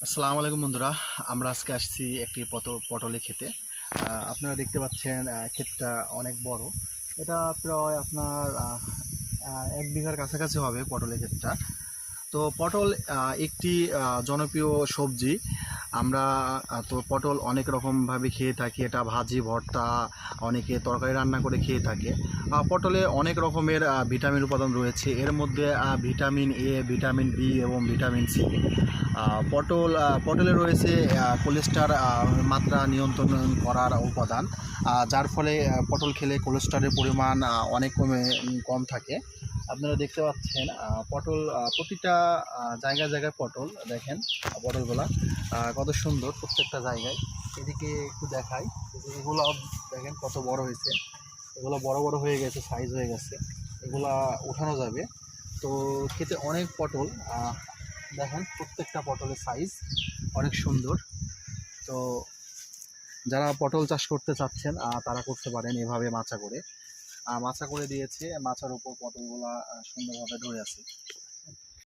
আসসালামু আলাইকুম বন্ধুরা। আমরা আজকে আসছি একটি পটলে খেতে। আপনারা দেখতে পাচ্ছেন ক্ষেতটা অনেক বড়। এটা প্রায় আপনার 1 বিঘার কাছাকাছি হবে পটলের ক্ষেতটা। তো পটল একটি জনপ্রিয় সবজি। আমরা তো পটল অনেক রকমভাবে খেয়ে থাকি। এটা ভাজি, ভর্তা, অনেকে তরকারি রান্না করে খেয়ে থাকে। পটলে অনেক রকমের ভিটামিন উপাদান রয়েছে। এর মধ্যে ভিটামিন এ, ভিটামিন বি এবং ভিটামিন সি। পটলে রয়েছে কোলেস্টেরল মাত্রা নিয়ন্ত্রণ করার উপাদান, যার ফলে পটল খেলে কোলেস্টেরলের পরিমাণ অনেক কম থাকে। আপনারা দেখতে পাচ্ছেন পটল প্রতিটা জায়গায় জায়গায় পটল দেখেন। পটলগুলা কত সুন্দর প্রত্যেকটা জায়গায়। এদিকে একটু দেখাই, এগুলো দেখেন কত বড় হয়েছে। এগুলো বড় বড় হয়ে গেছে, সাইজ হয়ে গেছে। এগুলা উঠানো যাবে। তো খেতে অনেক পটল দেখেন, প্রত্যেকটা পটলের সাইজ অনেক সুন্দর। তো যারা পটল চাষ করতে চাচ্ছেন তারা করতে পারেন এভাবে মাচা করে। মাচা করে দিয়েছে, মাচার উপর পটলগুলা সুন্দরভাবে ধরে আছে।